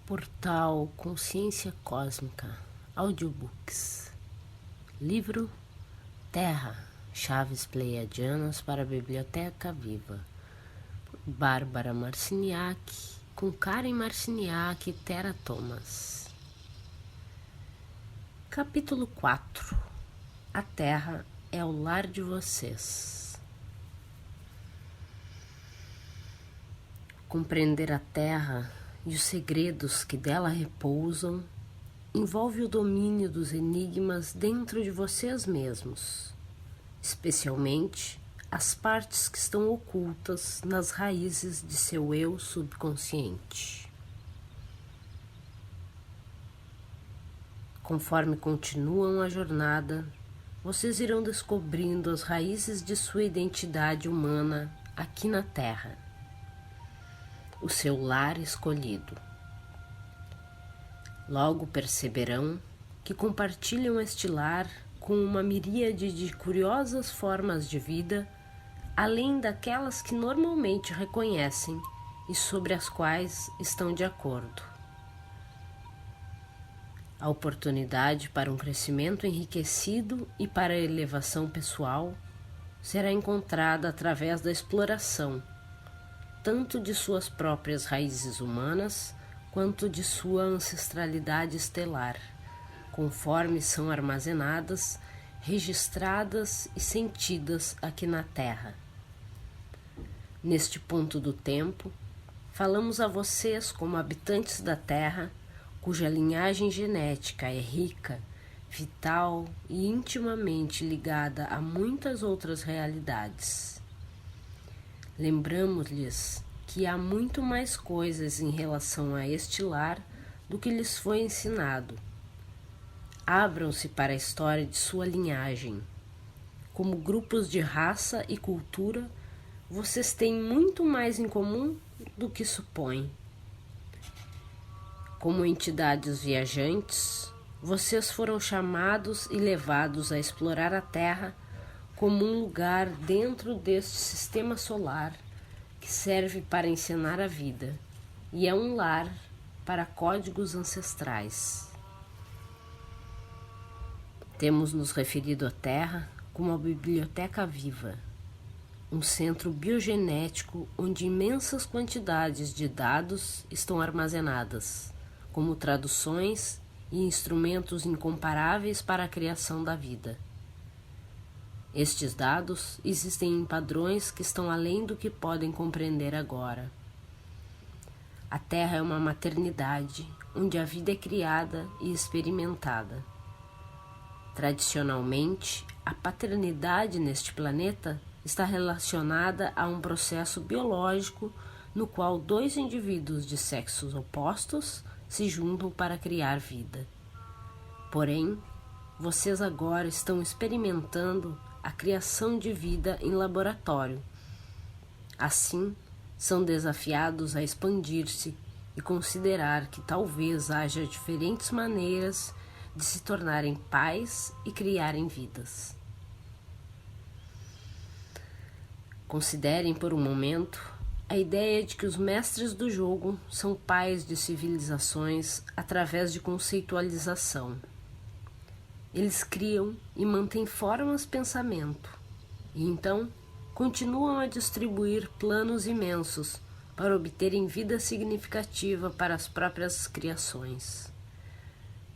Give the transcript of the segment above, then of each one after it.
Portal Consciência Cósmica, Audiobooks. Livro Terra, Chaves Pleiadianas para a Biblioteca Viva, por Bárbara Marciniak, com Karen Marciniak e Tera Thomas. Capítulo 4. A Terra é o lar de vocês. Compreender a Terra e os segredos que dela repousam envolve o domínio dos enigmas dentro de vocês mesmos, especialmente as partes que estão ocultas nas raízes de seu eu subconsciente. Conforme continuam a jornada, vocês irão descobrindo as raízes de sua identidade humana aqui na Terra, o seu lar escolhido. Logo perceberão que compartilham este lar com uma miríade de curiosas formas de vida, além daquelas que normalmente reconhecem e sobre as quais estão de acordo. A oportunidade para um crescimento enriquecido e para a elevação pessoal será encontrada através da exploração tanto de suas próprias raízes humanas, quanto de sua ancestralidade estelar, conforme são armazenadas, registradas e sentidas aqui na Terra. Neste ponto do tempo, falamos a vocês como habitantes da Terra, cuja linhagem genética é rica, vital e intimamente ligada a muitas outras realidades. Lembramos-lhes que há muito mais coisas em relação a este lar do que lhes foi ensinado. Abram-se para a história de sua linhagem. Como grupos de raça e cultura, vocês têm muito mais em comum do que supõem. Como entidades viajantes, vocês foram chamados e levados a explorar a Terra como um lugar dentro deste sistema solar que serve para ensinar a vida e é um lar para códigos ancestrais. Temos nos referido à Terra como a biblioteca viva, um centro biogenético onde imensas quantidades de dados estão armazenadas, como traduções e instrumentos incomparáveis para a criação da vida. Estes dados existem em padrões que estão além do que podem compreender agora. A Terra é uma maternidade onde a vida é criada e experimentada. Tradicionalmente, a paternidade neste planeta está relacionada a um processo biológico no qual dois indivíduos de sexos opostos se juntam para criar vida. Porém, vocês agora estão experimentando a criação de vida em laboratório. Assim, são desafiados a expandir-se e considerar que talvez haja diferentes maneiras de se tornarem pais e criarem vidas. Considerem por um momento a ideia de que os mestres do jogo são pais de civilizações através de conceitualização. Eles criam e mantêm formas pensamento, e então continuam a distribuir planos imensos para obterem vida significativa para as próprias criações.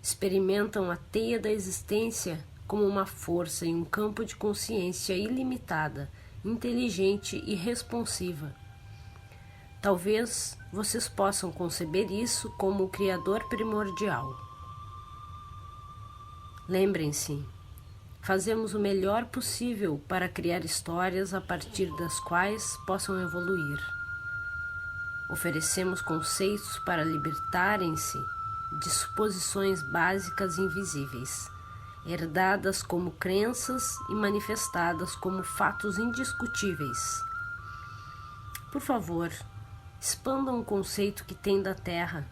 Experimentam a teia da existência como uma força em um campo de consciência ilimitada, inteligente e responsiva. Talvez vocês possam conceber isso como o Criador primordial. Lembrem-se, fazemos o melhor possível para criar histórias a partir das quais possam evoluir. Oferecemos conceitos para libertarem-se de suposições básicas invisíveis, herdadas como crenças e manifestadas como fatos indiscutíveis. Por favor, expandam o conceito que têm da Terra.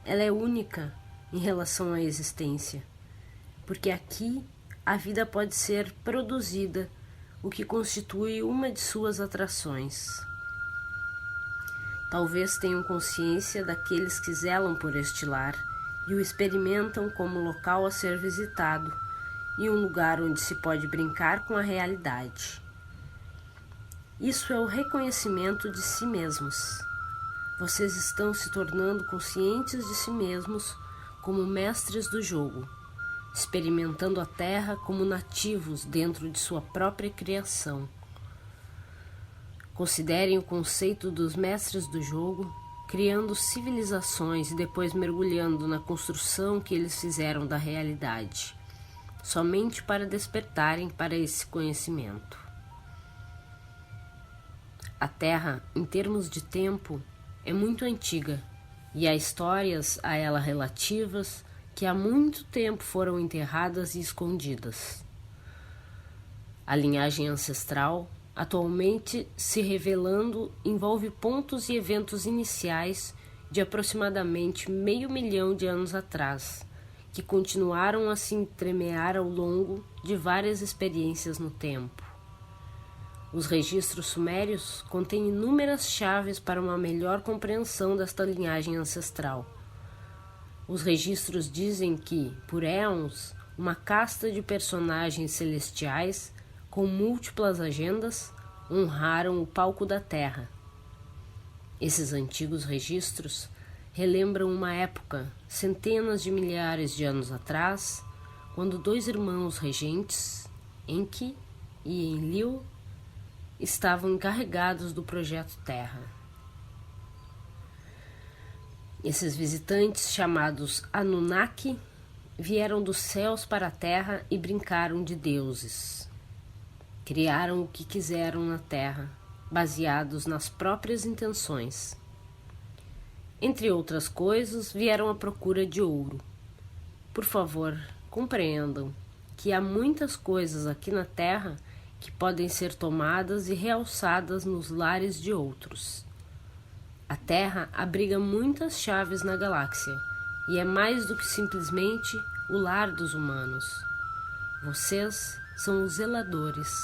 Ela é única em relação à existência, porque aqui a vida pode ser produzida, o que constitui uma de suas atrações. talvez tenham consciência daqueles que zelam por este lar e o experimentam como local a ser visitado e um lugar onde se pode brincar com a realidade. Isso é o reconhecimento de si mesmos. Vocês estão se tornando conscientes de si mesmos como mestres do jogo, experimentando a Terra como nativos dentro de sua própria criação. Considerem o conceito dos mestres do jogo, criando civilizações e depois mergulhando na construção que eles fizeram da realidade, somente para despertarem para esse conhecimento. A Terra, em termos de tempo, é muito antiga, e há histórias a ela relativas que há muito tempo foram enterradas e escondidas. A linhagem ancestral, atualmente se revelando, envolve pontos e eventos iniciais de aproximadamente 500 mil de anos atrás, que continuaram a se entremear ao longo de várias experiências no tempo. Os registros sumérios contêm inúmeras chaves para uma melhor compreensão desta linhagem ancestral. Os registros dizem que, por éons, uma casta de personagens celestiais, com múltiplas agendas, honraram o palco da Terra. Esses antigos registros relembram uma época, centenas de milhares de anos atrás, quando dois irmãos regentes, Enki e Enlil, estavam encarregados do projeto Terra. Esses visitantes, chamados Anunnaki, vieram dos céus para a Terra e brincaram de deuses. Criaram o que quiseram na Terra, baseados nas próprias intenções. Entre outras coisas, vieram à procura de ouro. Por favor, compreendam que há muitas coisas aqui na Terra que podem ser tomadas e realçadas nos lares de outros. A Terra abriga muitas chaves na galáxia e é mais do que simplesmente o lar dos humanos. Vocês são os zeladores,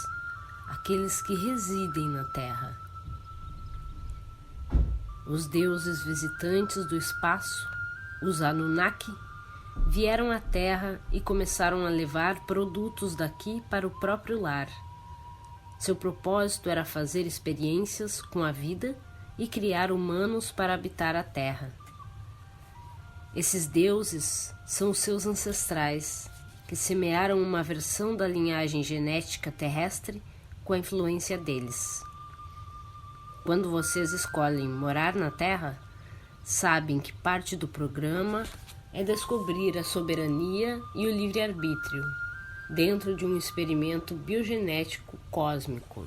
aqueles que residem na Terra. Os deuses visitantes do espaço, os Anunnaki, vieram à Terra e começaram a levar produtos daqui para o próprio lar. Seu propósito era fazer experiências com a vida e criar humanos para habitar a Terra. Esses deuses são os seus ancestrais, que semearam uma versão da linhagem genética terrestre com a influência deles. Quando vocês escolhem morar na Terra, sabem que parte do programa é descobrir a soberania e o livre-arbítrio dentro de um experimento biogenético cósmico.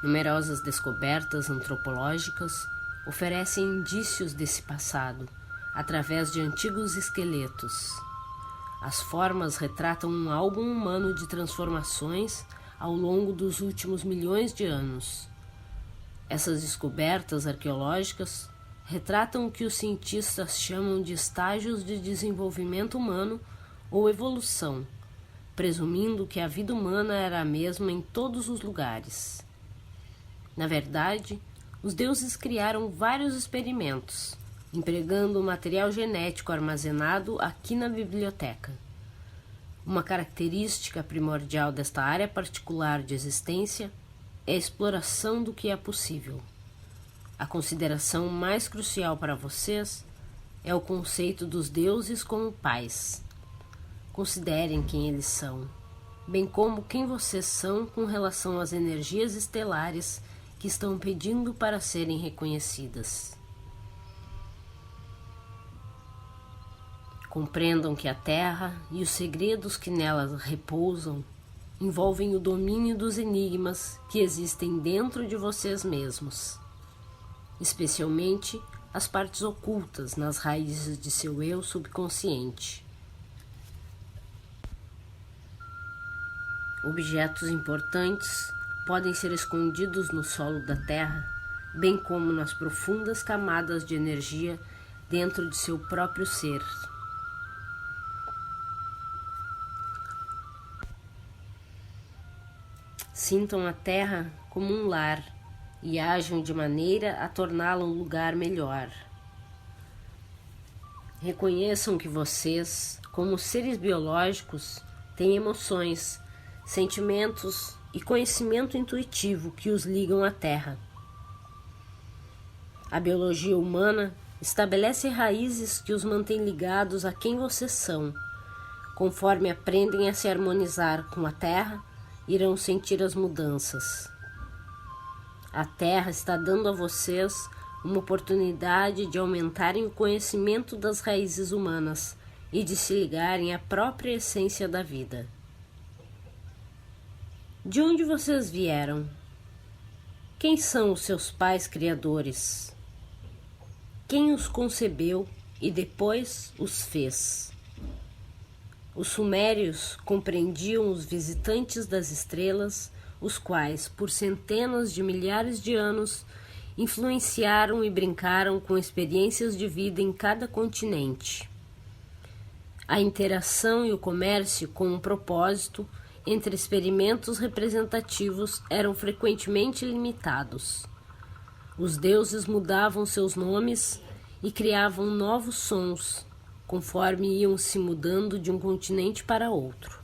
Numerosas descobertas antropológicas oferecem indícios desse passado através de antigos esqueletos. As formas retratam um álbum humano de transformações ao longo dos últimos milhões de anos. Essas descobertas arqueológicas retratam o que os cientistas chamam de estágios de desenvolvimento humano ou evolução, presumindo que a vida humana era a mesma em todos os lugares. Na verdade, os deuses criaram vários experimentos, empregando o material genético armazenado aqui na biblioteca. Uma característica primordial desta área particular de existência é a exploração do que é possível. A consideração mais crucial para vocês é o conceito dos deuses como pais. Considerem quem eles são, bem como quem vocês são com relação às energias estelares que estão pedindo para serem reconhecidas. Compreendam que a Terra e os segredos que nela repousam envolvem o domínio dos enigmas que existem dentro de vocês mesmos, especialmente as partes ocultas nas raízes de seu eu subconsciente. Objetos importantes podem ser escondidos no solo da Terra, bem como nas profundas camadas de energia dentro de seu próprio ser. Sintam a Terra como um lar e agem de maneira a torná-la um lugar melhor. Reconheçam que vocês, como seres biológicos, têm emoções, sentimentos e conhecimento intuitivo que os ligam à Terra. A biologia humana estabelece raízes que os mantêm ligados a quem vocês são. Conforme aprendem a se harmonizar com a Terra, irão sentir as mudanças. A Terra está dando a vocês uma oportunidade de aumentarem o conhecimento das raízes humanas e de se ligarem à própria essência da vida. De onde vocês vieram? Quem são os seus pais criadores? Quem os concebeu e depois os fez? Os sumérios compreendiam os visitantes das estrelas, os quais, por centenas de milhares de anos, influenciaram e brincaram com experiências de vida em cada continente. A interação e o comércio com um propósito entre experimentos representativos eram frequentemente limitados. Os deuses mudavam seus nomes e criavam novos sons, conforme iam se mudando de um continente para outro,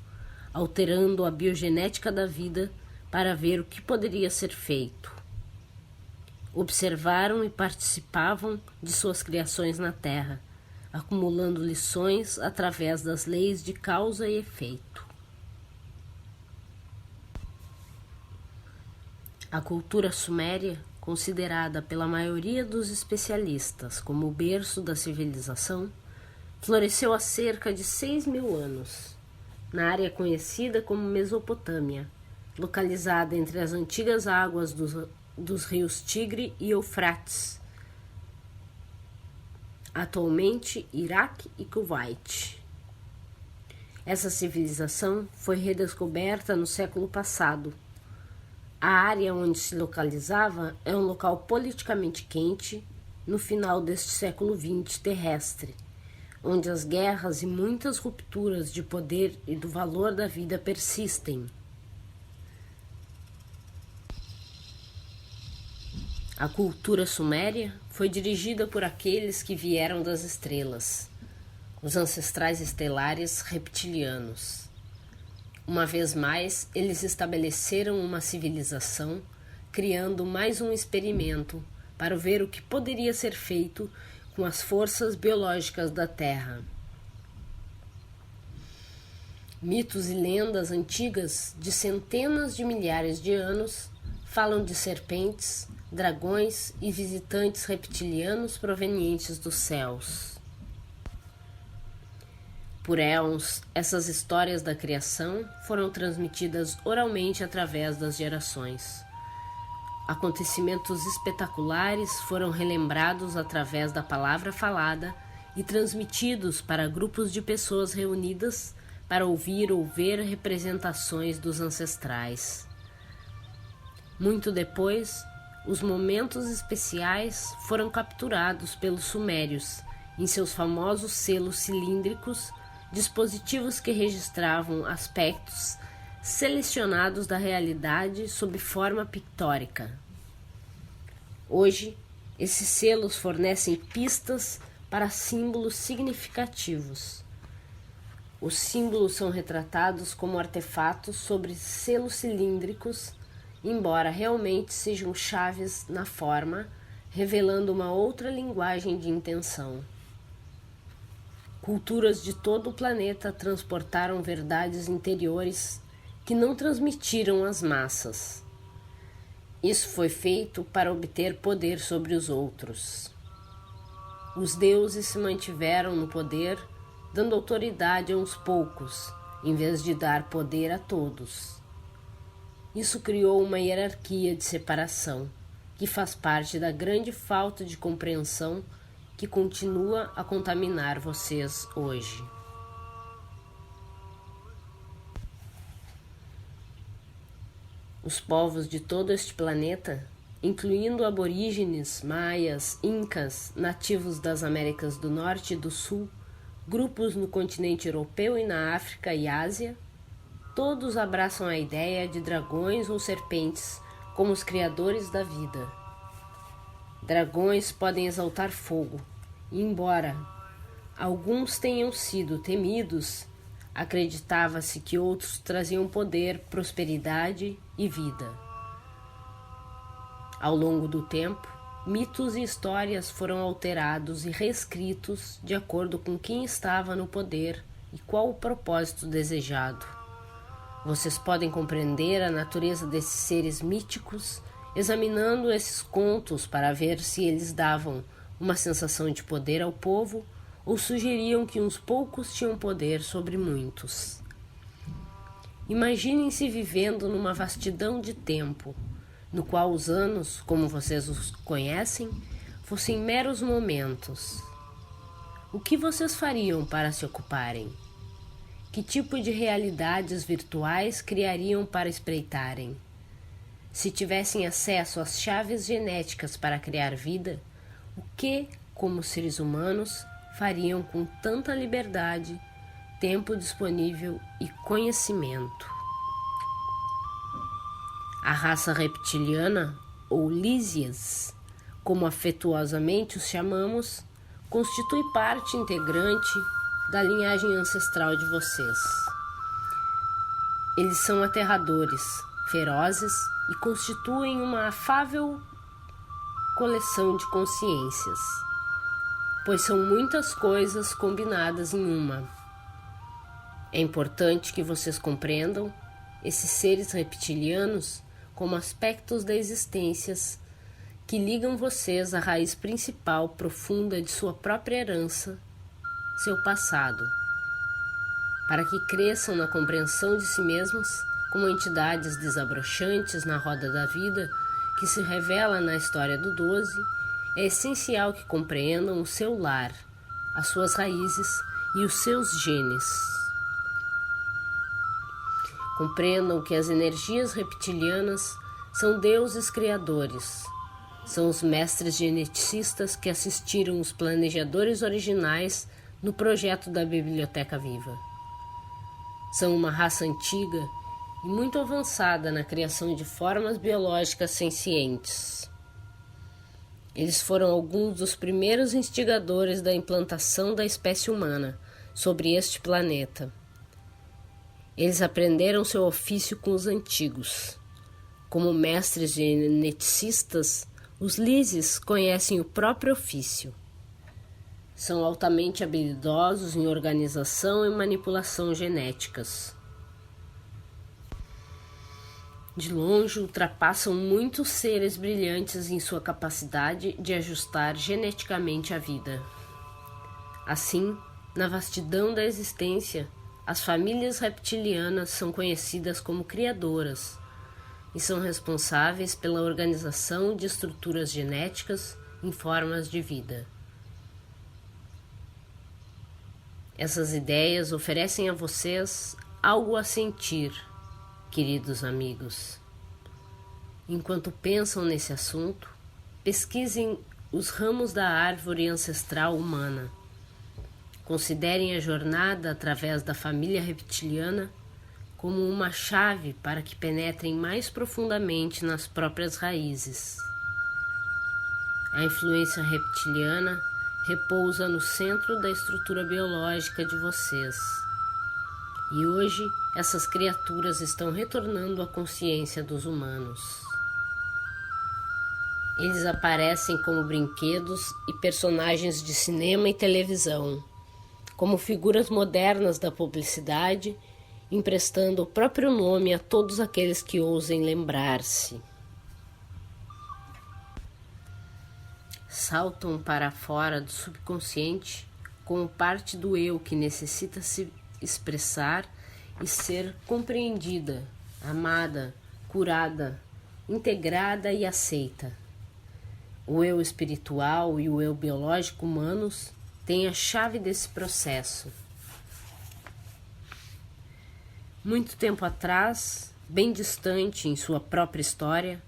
alterando a biogenética da vida para ver o que poderia ser feito. Observaram e participavam de suas criações na Terra, acumulando lições através das leis de causa e efeito. A cultura suméria, considerada pela maioria dos especialistas como o berço da civilização, floresceu há cerca de 6.000 anos, na área conhecida como Mesopotâmia, localizada entre as antigas águas dos rios Tigre e Eufrates, atualmente Iraque e Kuwait. Essa civilização foi redescoberta no século passado. A área onde se localizava é um local politicamente quente no final deste século XX terrestre, onde as guerras e muitas rupturas de poder e do valor da vida persistem. A cultura suméria foi dirigida por aqueles que vieram das estrelas, os ancestrais estelares reptilianos. Uma vez mais, eles estabeleceram uma civilização, criando mais um experimento para ver o que poderia ser feito com as forças biológicas da Terra. Mitos e lendas antigas de centenas de milhares de anos falam de serpentes, dragões e visitantes reptilianos provenientes dos céus. Por éons, essas histórias da criação foram transmitidas oralmente através das gerações. Acontecimentos espetaculares foram relembrados através da palavra falada e transmitidos para grupos de pessoas reunidas para ouvir ou ver representações dos ancestrais. Muito depois, os momentos especiais foram capturados pelos sumérios em seus famosos selos cilíndricos, dispositivos que registravam aspectos selecionados da realidade sob forma pictórica. Hoje, esses selos fornecem pistas para símbolos significativos. Os símbolos são retratados como artefatos sobre selos cilíndricos, embora realmente sejam chaves na forma, revelando uma outra linguagem de intenção. Culturas de todo o planeta transportaram verdades interiores que não transmitiram às massas. Isso foi feito para obter poder sobre os outros. Os deuses se mantiveram no poder, dando autoridade a uns poucos, em vez de dar poder a todos. Isso criou uma hierarquia de separação, que faz parte da grande falta de compreensão que continua a contaminar vocês hoje. Os povos de todo este planeta, incluindo aborígenes, maias, incas, nativos das Américas do Norte e do Sul, grupos no continente europeu e na África e Ásia, todos abraçam a ideia de dragões ou serpentes como os criadores da vida. Dragões podem exaltar fogo, e embora alguns tenham sido temidos, acreditava-se que outros traziam poder, prosperidade e vida. Ao longo do tempo, mitos e histórias foram alterados e reescritos de acordo com quem estava no poder e qual o propósito desejado. Vocês podem compreender a natureza desses seres míticos examinando esses contos para ver se eles davam uma sensação de poder ao povo ou sugeriam que uns poucos tinham poder sobre muitos. Imaginem-se vivendo numa vastidão de tempo, no qual os anos, como vocês os conhecem, fossem meros momentos. O que vocês fariam para se ocuparem? Que tipo de realidades virtuais criariam para espreitarem? Se tivessem acesso às chaves genéticas para criar vida, o que, como seres humanos, fariam com tanta liberdade, tempo disponível e conhecimento? A raça reptiliana, ou Lísias, como afetuosamente os chamamos, constitui parte integrante da linhagem ancestral de vocês. Eles são aterradores, ferozes e constituem uma afável coleção de consciências, pois são muitas coisas combinadas em uma. É importante que vocês compreendam esses seres reptilianos como aspectos da existência que ligam vocês à raiz principal profunda de sua própria herança, seu passado, para que cresçam na compreensão de si mesmos como entidades desabrochantes na roda da vida que se revela na história do 12, é essencial que compreendam o seu lar, as suas raízes e os seus genes. Compreendam que as energias reptilianas são deuses criadores, são os mestres geneticistas que assistiram os planejadores originais no projeto da Biblioteca Viva. São uma raça antiga e muito avançada na criação de formas biológicas sencientes. Eles foram alguns dos primeiros instigadores da implantação da espécie humana sobre este planeta. Eles aprenderam seu ofício com os antigos. Como mestres geneticistas, os Lísias conhecem o próprio ofício. São altamente habilidosos em organização e manipulação genéticas. De longe, ultrapassam muitos seres brilhantes em sua capacidade de ajustar geneticamente a vida. Assim, na vastidão da existência, as famílias reptilianas são conhecidas como criadoras e são responsáveis pela organização de estruturas genéticas em formas de vida. Essas ideias oferecem a vocês algo a sentir, queridos amigos. Enquanto pensam nesse assunto, pesquisem os ramos da árvore ancestral humana. Considerem a jornada através da família reptiliana como uma chave para que penetrem mais profundamente nas próprias raízes. A influência reptiliana repousa no centro da estrutura biológica de vocês. E hoje, essas criaturas estão retornando à consciência dos humanos. Eles aparecem como brinquedos e personagens de cinema e televisão, como figuras modernas da publicidade, emprestando o próprio nome a todos aqueles que ousem lembrar-se. Saltam para fora do subconsciente como parte do eu que necessita se expressar e ser compreendida, amada, curada, integrada e aceita. O eu espiritual e o eu biológico humanos têm a chave desse processo. Muito tempo atrás, bem distante em sua própria história,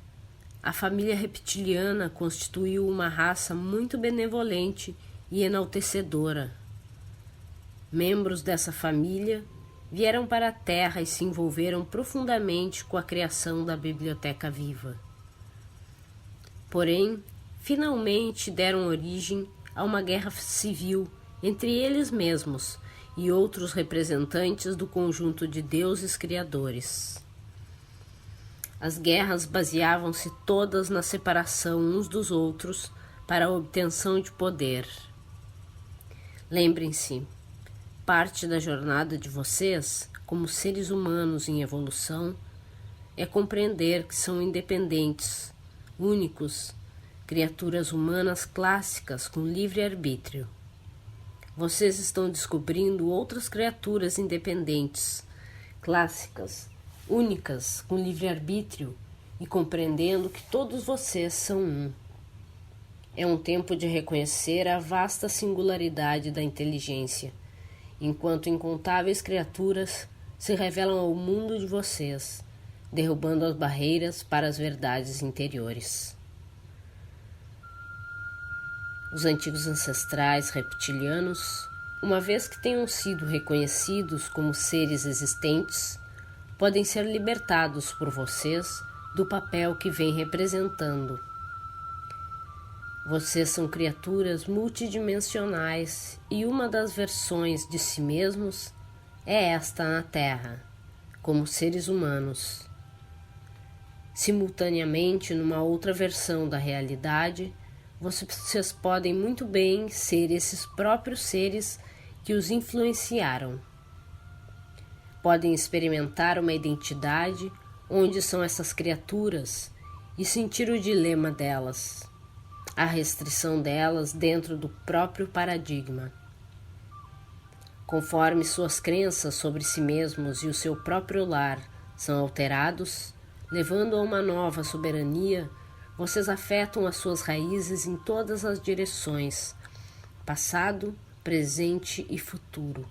a família reptiliana constituiu uma raça muito benevolente e enaltecedora. Membros dessa família vieram para a Terra e se envolveram profundamente com a criação da Biblioteca Viva. Porém, finalmente deram origem a uma guerra civil entre eles mesmos e outros representantes do conjunto de deuses criadores. As guerras baseavam-se todas na separação uns dos outros para a obtenção de poder. Lembrem-se, parte da jornada de vocês, como seres humanos em evolução, é compreender que são independentes, únicos, criaturas humanas clássicas com livre-arbítrio. Vocês estão descobrindo outras criaturas independentes, clássicas, únicas, com livre-arbítrio e compreendendo que todos vocês são um. É um tempo de reconhecer a vasta singularidade da inteligência, enquanto incontáveis criaturas se revelam ao mundo de vocês, derrubando as barreiras para as verdades interiores. Os antigos ancestrais reptilianos, uma vez que tenham sido reconhecidos como seres existentes, podem ser libertados por vocês do papel que vem representando. Vocês são criaturas multidimensionais e uma das versões de si mesmos é esta na Terra, como seres humanos. Simultaneamente, numa outra versão da realidade, vocês podem muito bem ser esses próprios seres que os influenciaram. Podem experimentar uma identidade onde são essas criaturas e sentir o dilema delas, a restrição delas dentro do próprio paradigma. Conforme suas crenças sobre si mesmos e o seu próprio lar são alterados, levando a uma nova soberania, vocês afetam as suas raízes em todas as direções, passado, presente e futuro.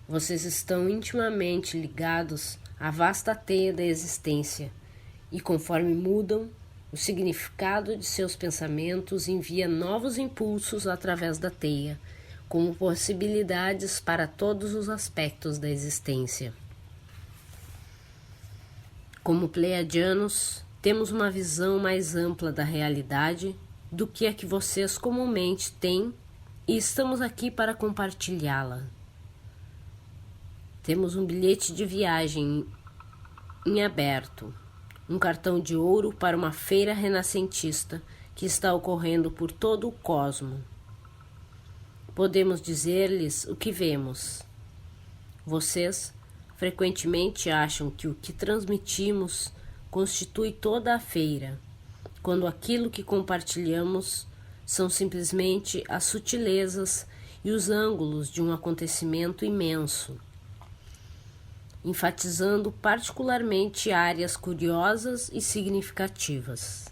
Vocês estão intimamente ligados à vasta teia da existência e, conforme mudam, o significado de seus pensamentos envia novos impulsos através da teia, como possibilidades para todos os aspectos da existência. Como pleiadianos, temos uma visão mais ampla da realidade do que a que vocês comumente têm e estamos aqui para compartilhá-la. Temos um bilhete de viagem em aberto, um cartão de ouro para uma feira renascentista que está ocorrendo por todo o cosmo. Podemos dizer-lhes o que vemos. Vocês frequentemente acham que o que transmitimos constitui toda a feira, quando aquilo que compartilhamos são simplesmente as sutilezas e os ângulos de um acontecimento imenso, enfatizando particularmente áreas curiosas e significativas.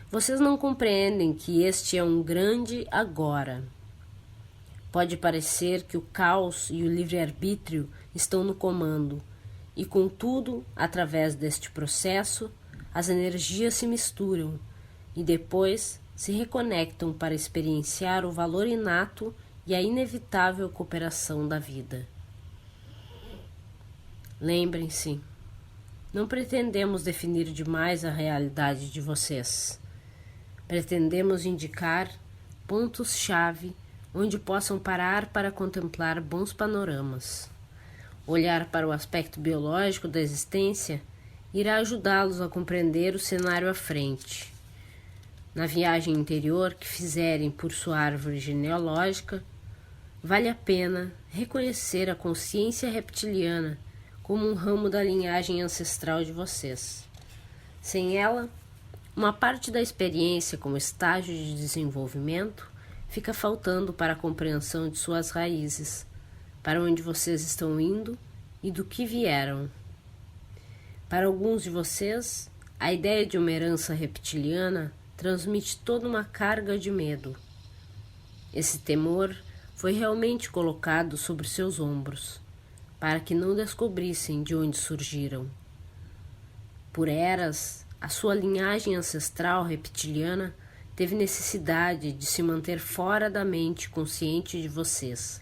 Vocês não compreendem que este é um grande agora. Pode parecer que o caos e o livre-arbítrio estão no comando, e contudo, através deste processo, as energias se misturam e depois se reconectam para experienciar o valor inato e a inevitável cooperação da vida. Lembrem-se, não pretendemos definir demais a realidade de vocês. Pretendemos indicar pontos-chave onde possam parar para contemplar bons panoramas. Olhar para o aspecto biológico da existência irá ajudá-los a compreender o cenário à frente. Na viagem interior que fizerem por sua árvore genealógica, vale a pena reconhecer a consciência reptiliana como um ramo da linhagem ancestral de vocês. Sem ela, uma parte da experiência como estágio de desenvolvimento fica faltando para a compreensão de suas raízes, para onde vocês estão indo e do que vieram. Para alguns de vocês, a ideia de uma herança reptiliana transmite toda uma carga de medo. Esse temor foi realmente colocado sobre seus ombros, para que não descobrissem de onde surgiram. Por eras, a sua linhagem ancestral reptiliana teve necessidade de se manter fora da mente consciente de vocês.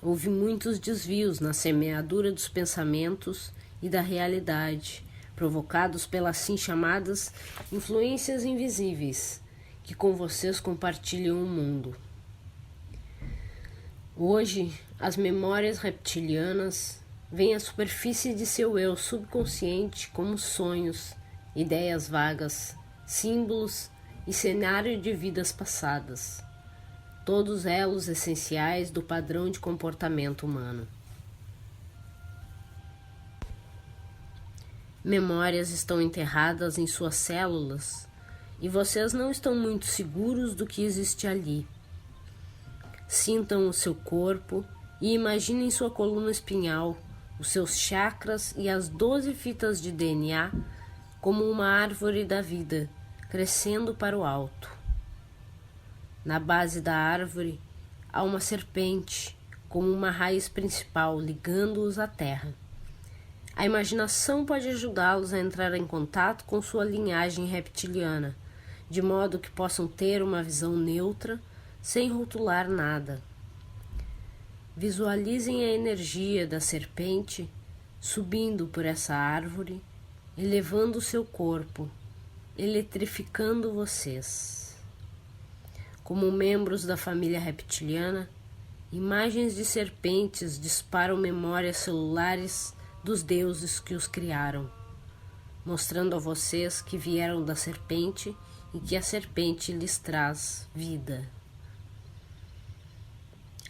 Houve muitos desvios na semeadura dos pensamentos e da realidade, provocados pelas assim chamadas influências invisíveis, que com vocês compartilham o mundo. Hoje, as memórias reptilianas vêm à superfície de seu eu subconsciente como sonhos, ideias vagas, símbolos e cenário de vidas passadas, todos elos essenciais do padrão de comportamento humano. Memórias estão enterradas em suas células e vocês não estão muito seguros do que existe ali. Sintam o seu corpo e imaginem sua coluna espinhal, os seus chakras e as 12 fitas de DNA como uma árvore da vida, crescendo para o alto. Na base da árvore há uma serpente, como uma raiz principal, ligando-os à terra. A imaginação pode ajudá-los a entrar em contato com sua linhagem reptiliana, de modo que possam ter uma visão neutra, sem rotular nada. Visualizem a energia da serpente subindo por essa árvore, elevando o seu corpo, eletrificando vocês. Como membros da família reptiliana, imagens de serpentes disparam memórias celulares dos deuses que os criaram, mostrando a vocês que vieram da serpente e que a serpente lhes traz vida.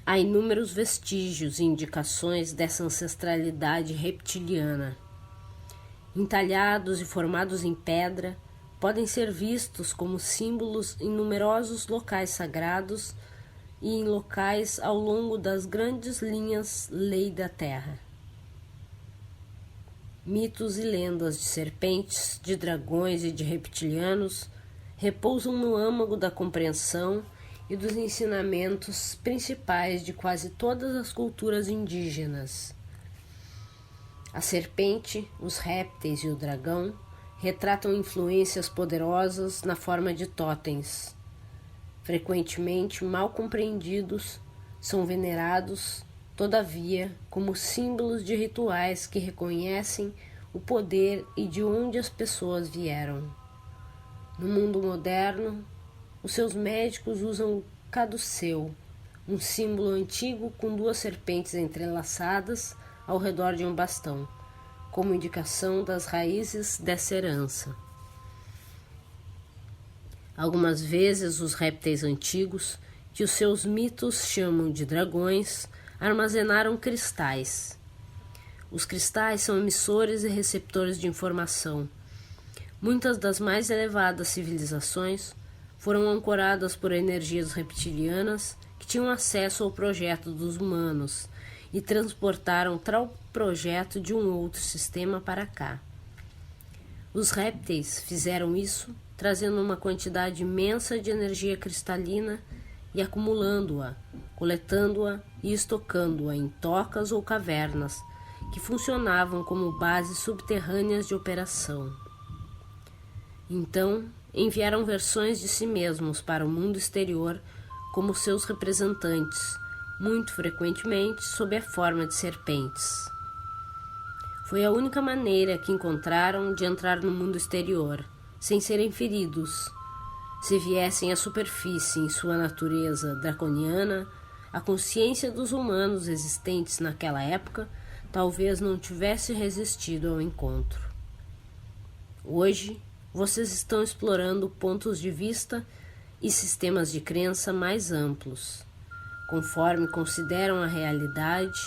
Há inúmeros vestígios e indicações dessa ancestralidade reptiliana. Entalhados e formados em pedra, podem ser vistos como símbolos em numerosos locais sagrados e em locais ao longo das grandes linhas lei da Terra. Mitos e lendas de serpentes, de dragões e de reptilianos repousam no âmago da compreensão e dos ensinamentos principais de quase todas as culturas indígenas. A serpente, os répteis e o dragão retratam influências poderosas na forma de totens. Frequentemente mal compreendidos, são venerados, todavia, como símbolos de rituais que reconhecem o poder e de onde as pessoas vieram. No mundo moderno, os seus médicos usam o caduceu, um símbolo antigo com 2 serpentes entrelaçadas ao redor de um bastão, como indicação das raízes dessa herança. Algumas vezes os répteis antigos, que os seus mitos chamam de dragões, armazenaram cristais. Os cristais são emissores e receptores de informação. Muitas das mais elevadas civilizações foram ancoradas por energias reptilianas que tinham acesso ao projeto dos humanos e transportaram tal projeto de um outro sistema para cá. Os répteis fizeram isso trazendo uma quantidade imensa de energia cristalina e acumulando-a, coletando-a e estocando-a em tocas ou cavernas que funcionavam como bases subterrâneas de operação. Então, enviaram versões de si mesmos para o mundo exterior como seus representantes, muito frequentemente sob a forma de serpentes. Foi a única maneira que encontraram de entrar no mundo exterior, sem serem feridos. Se viessem à superfície em sua natureza draconiana, a consciência dos humanos existentes naquela época talvez não tivesse resistido ao encontro. Hoje, vocês estão explorando pontos de vista e sistemas de crença mais amplos. Conforme consideram a realidade,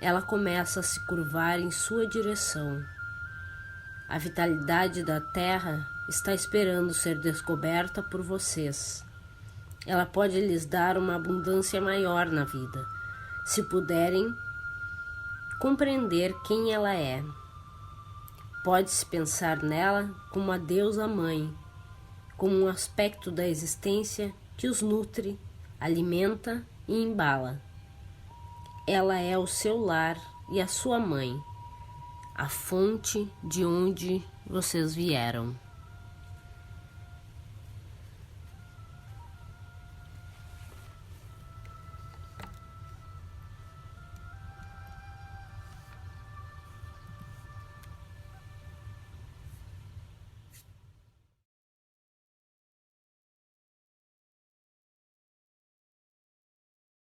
ela começa a se curvar em sua direção. A vitalidade da Terra está esperando ser descoberta por vocês. Ela pode lhes dar uma abundância maior na vida, se puderem compreender quem ela é. Pode-se pensar nela como a deusa mãe, como um aspecto da existência que os nutre, alimenta e embala. Ela é o seu lar e a sua mãe, a fonte de onde vocês vieram.